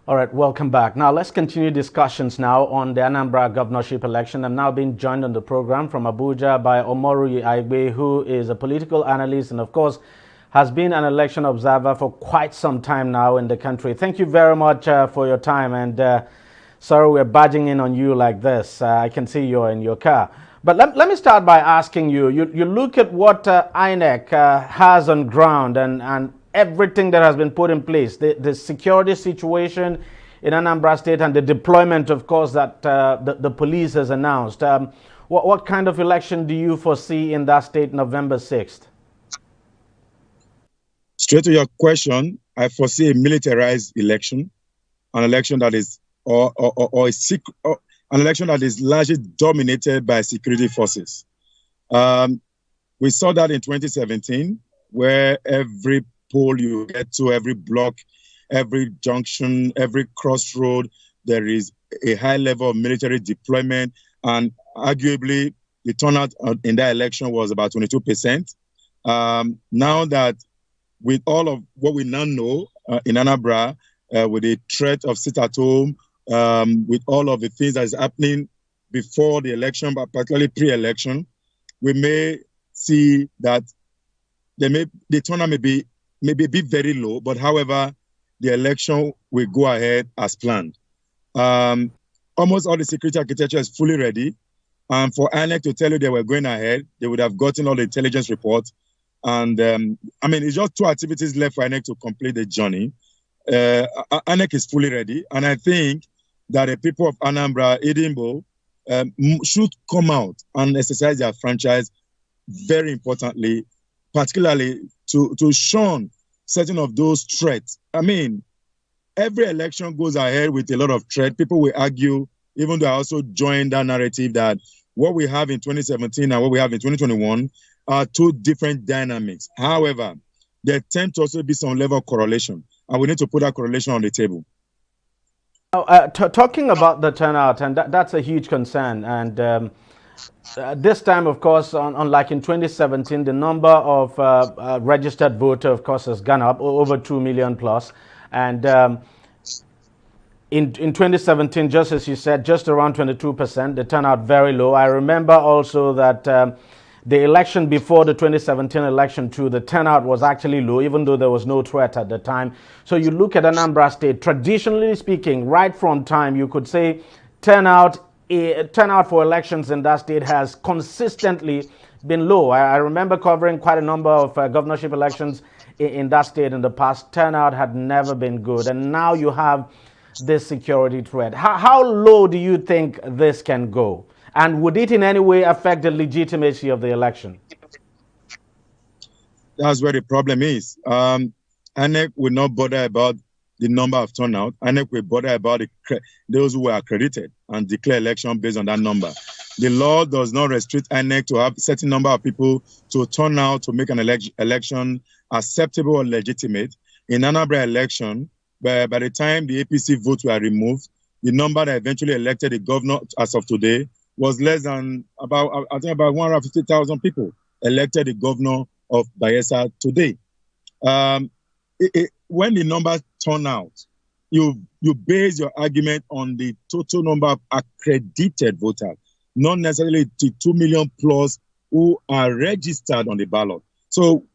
All right, welcome back. Now let's continue discussions now on the Anambra governorship election. I'm now being joined on the program from Abuja by Omoru AIGBE, who is a political analyst and of course has been an election observer for quite some time now in the country. Thank you very much for your time, and sorry we're barging in on you like this. I can see you're in your car. But let me start by asking you, you look at what INEC has on ground and everything that has been put in place, the security situation in Anambra State and the deployment, of course, that the police has announced. What kind of election do you foresee in that state November 6th? Straight to your question, I foresee a militarized election, an election that is an election that is largely dominated by security forces. We saw that in 2017, where every poll you get to, every block, every junction, every crossroad, there is a high level of military deployment, and arguably the turnout in that election was about 22%. Now that with all of what we now know in Anambra, with the threat of sit at home, with all of the things that is happening before the election, but particularly pre-election, we may see that the turnout may be a bit very low, but however, the election will go ahead as planned. Almost all the security architecture is fully ready. And for INEC to tell you they were going ahead, they would have gotten all the intelligence reports. And I mean, it's just two activities left for INEC to complete the journey. INEC is fully ready. And I think that the people of Anambra, Edinburgh, should come out and exercise their franchise very importantly, particularly to shun certain of those threats. I mean, every election goes ahead with a lot of threat. People will argue, even though I also join that narrative, that what we have in 2017 and what we have in 2021 are two different dynamics. However, there tend to also be some level of correlation, and we need to put that correlation on the table. Talking about the turnout, and that's a huge concern. And this time, of course, unlike in 2017, the number of registered voters, of course, has gone up over 2 million plus. And in 2017, just as you said, just around 22%, the turnout very low. I remember also that the election before the 2017 election too, the turnout was actually low, even though there was no threat at the time. So you look at Anambra State, traditionally speaking, right from time, you could say turnout for elections in that state has consistently been low. I remember covering quite a number of governorship elections in that state in the past. Turnout had never been good, and now you have this security threat. How low do you think this can go? And would it in any way affect the legitimacy of the election? That's where the problem is. INEC will not bother about the number of turnout. INEC will bother about those who were accredited and declare election based on that number. The law does not restrict INEC to have a certain number of people to turn out to make an election acceptable or legitimate. In Anambra election, by the time the APC votes were removed, the number that eventually elected the governor as of today was less than about 150,000 people elected the governor of Bayelsa today. When the numbers turn out, you base your argument on the total number of accredited voters, not necessarily the 2 million plus who are registered on the ballot. So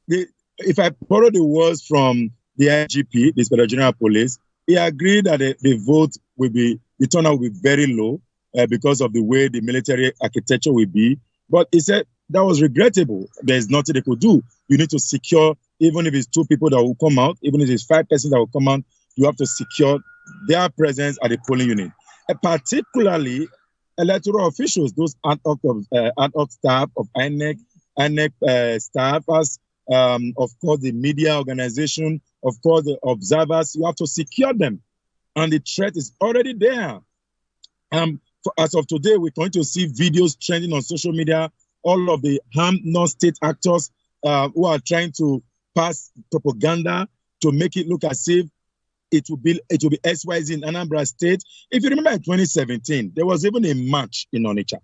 if I borrow the words from the IGP, the Inspector General of Police, he agreed that the turnout will be very low because of the way the military architecture will be. But he said that was regrettable. There's nothing they could do. You need to secure, even if it's 2 people that will come out, even if it's 5 persons that will come out, you have to secure their presence at the polling unit. Particularly electoral officials, those ad hoc staff of INEC staffers, of course, the media organization, of course, the observers, you have to secure them. And the threat is already there. As of today, we're going to see videos trending on social media, all of the harmed non-state actors who are trying to pass propaganda to make it look as if it will be XYZ in Anambra State. If you remember in 2017, there was even a march in Onitsha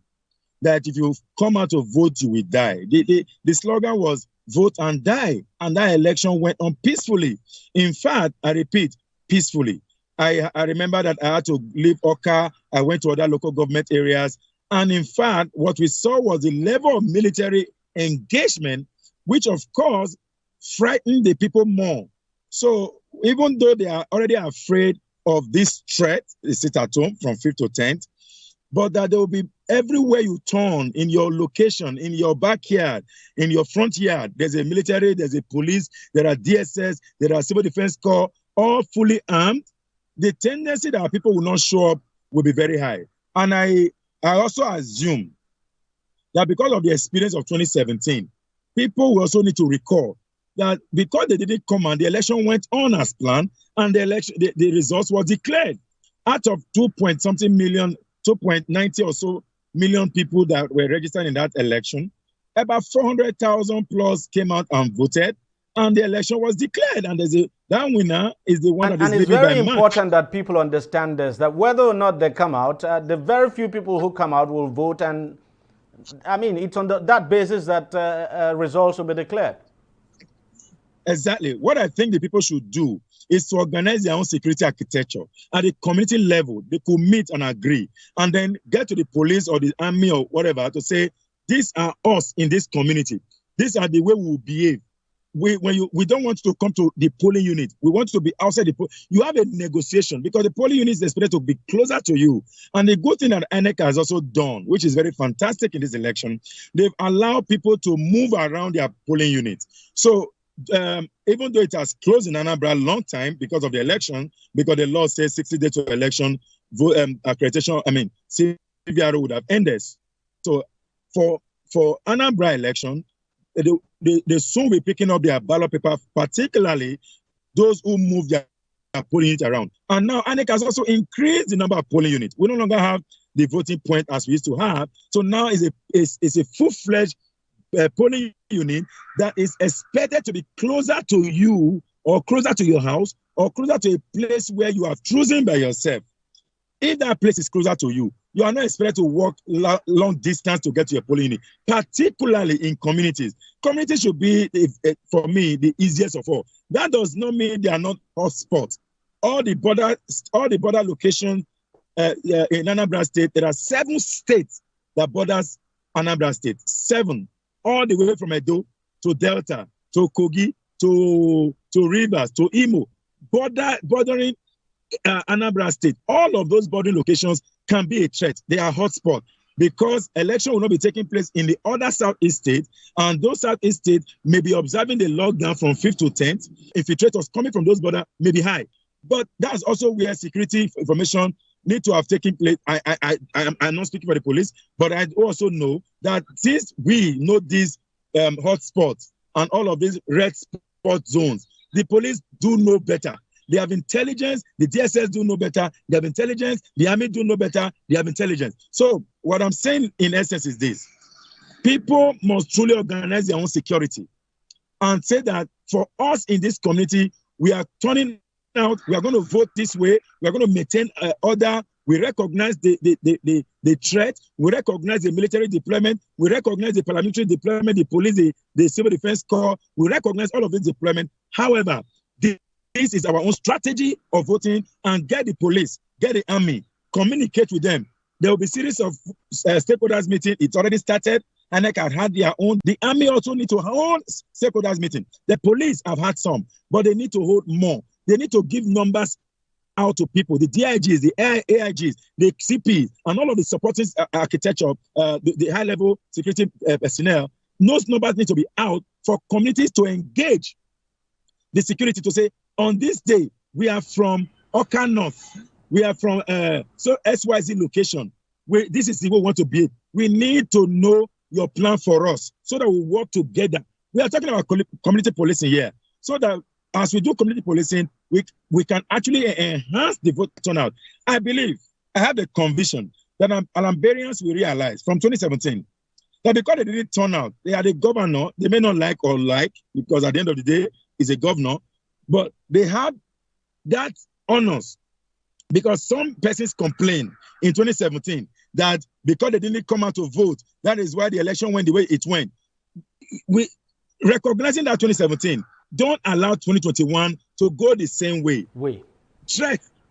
that if you come out to vote, you will die. The slogan was vote and die. And that election went on peacefully. In fact, I repeat, peacefully. I remember that I had to leave Oka. I went to other local government areas. And in fact, what we saw was the level of military engagement, which of course frightened the people more. So even though they are already afraid of this threat, they sit at home from 5th to 10th, but that there will be everywhere you turn, in your location, in your backyard, in your front yard, there's a military, there's a police, there are DSS, there are civil defense corps, all fully armed. The tendency that people will not show up will be very high. And I also assume that because of the experience of 2017, people will also need to recall that because they didn't come and the election went on as planned, and the results was declared. Out of 2.90 or so million people that were registered in that election, about 400,000 plus came out and voted, and the election was declared. And that winner is the one that is leading by much. And it's very important that people understand this, that whether or not they come out, the very few people who come out will vote, and I mean, it's on that basis that results will be declared. Exactly. What I think the people should do is to organize their own security architecture at the community level. They could meet and agree, and then get to the police or the army or whatever to say, these are us in this community. These are the way we will behave. We don't want you to come to the polling unit. We want you to be outside the polling. You have a negotiation because the polling unit is expected to be closer to you. And the good thing that INEC has also done, which is very fantastic in this election, they've allowed people to move around their polling units. So even though it has closed in Anambra a long time because of the election, because the law says 60 days to election, accreditation, CVRO would have ended. So for Anambra election, they soon be picking up their ballot paper, particularly those who move their polling unit around. And now INEC has also increased the number of polling units. We no longer have the voting point as we used to have. So now it's a full-fledged polling unit that is expected to be closer to you, or closer to your house, or closer to a place where you have chosen by yourself. If that place is closer to you, you are not expected to walk long distance to get to your polling unit, particularly in communities. Communities should be, for me, the easiest of all. That does not mean they are not hotspots. All the border locations in Anambra State, there are 7 states that borders Anambra State. 7, all the way from Edo to Delta, to Kogi, to Rivers, to Imo, bordering Anambra State. All of those bordering locations can be a threat. They are hotspots because election will not be taking place in the other southeast states, and those southeast states may be observing the lockdown from 5th to 10th. Infiltrators coming from those borders may be high, but that's also where security information need to have taken place. I'm not speaking for the police, but I also know that since we know these hotspots and all of these red spot zones, the police do know better. They have intelligence. The DSS do know better. They have intelligence. The army do know better. They have intelligence. So what I'm saying in essence is this. People must truly organize their own security and say that for us in this community, we are turning out, we are going to vote this way. We are going to maintain order. We recognize the threat. We recognize the military deployment. We recognize the paramilitary deployment, the police, the civil defense corps. We recognize all of this deployment. However, this is our own strategy of voting, and get the police, get the army, communicate with them. There will be a series of stakeholders meeting. It's already started. INEC have had their own. The army also need to hold stakeholders meeting. The police have had some, but they need to hold more. They need to give numbers out to people, the DIGs, the AIGs, the CPs, and all of the supporting architecture, the high-level security personnel. Those numbers need to be out for communities to engage the security, to say, on this day, we are from Oka North. We are from XYZ location. This is the way we want to be. We need to know your plan for us so that we work together. We are talking about community policing here, so that as we do community policing, we can actually enhance the vote turnout. I believe, I have the conviction that Anambarians will realize from 2017 that because they didn't turn out, they are the governor. They may not like, because at the end of the day, he's a governor, but they have that honors. Because some persons complained in 2017 that because they didn't come out to vote, that is why the election went the way it went. We recognizing that 2017, don't allow 2021 to go the same way.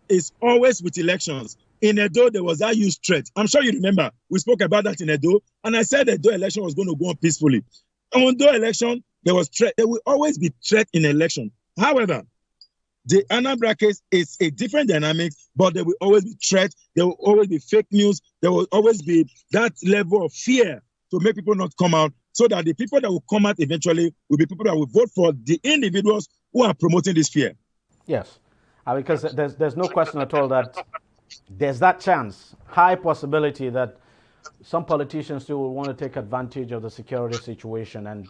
is always with elections. In Edo, there was that huge threat. I'm sure you remember. We spoke about that in Edo, and I said the Edo election was going to go on peacefully. And on Edo election, there was threat. There will always be threat in election. However, the Anambra case is a different dynamic, but there will always be threat. There will always be fake news. There will always be that level of fear to make people not come out, so that the people that will come out eventually will be people that will vote for the individuals who are promoting this fear. Yes, because there's no question at all that there's that chance, high possibility that some politicians still will want to take advantage of the security situation and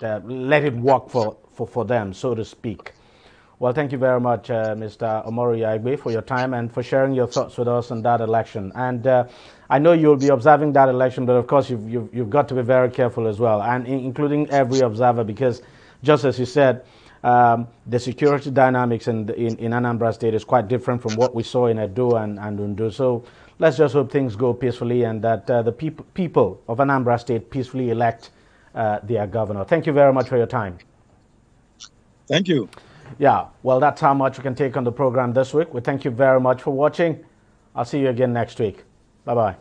let it work for them, so to speak. Well, thank you very much, Mr. Umaru AIGBE, for your time and for sharing your thoughts with us on that election. And I know you'll be observing that election, but of course you've got to be very careful as well, and including every observer, because just as you said, the security dynamics in Anambra State is quite different from what we saw in Edo and Undo. So let's just hope things go peacefully and that the people of Anambra State peacefully elect their governor. Thank you very much for your time. Thank you. Yeah, well, that's how much we can take on the program this week. We thank you very much for watching. I'll see you again next week. Bye-bye.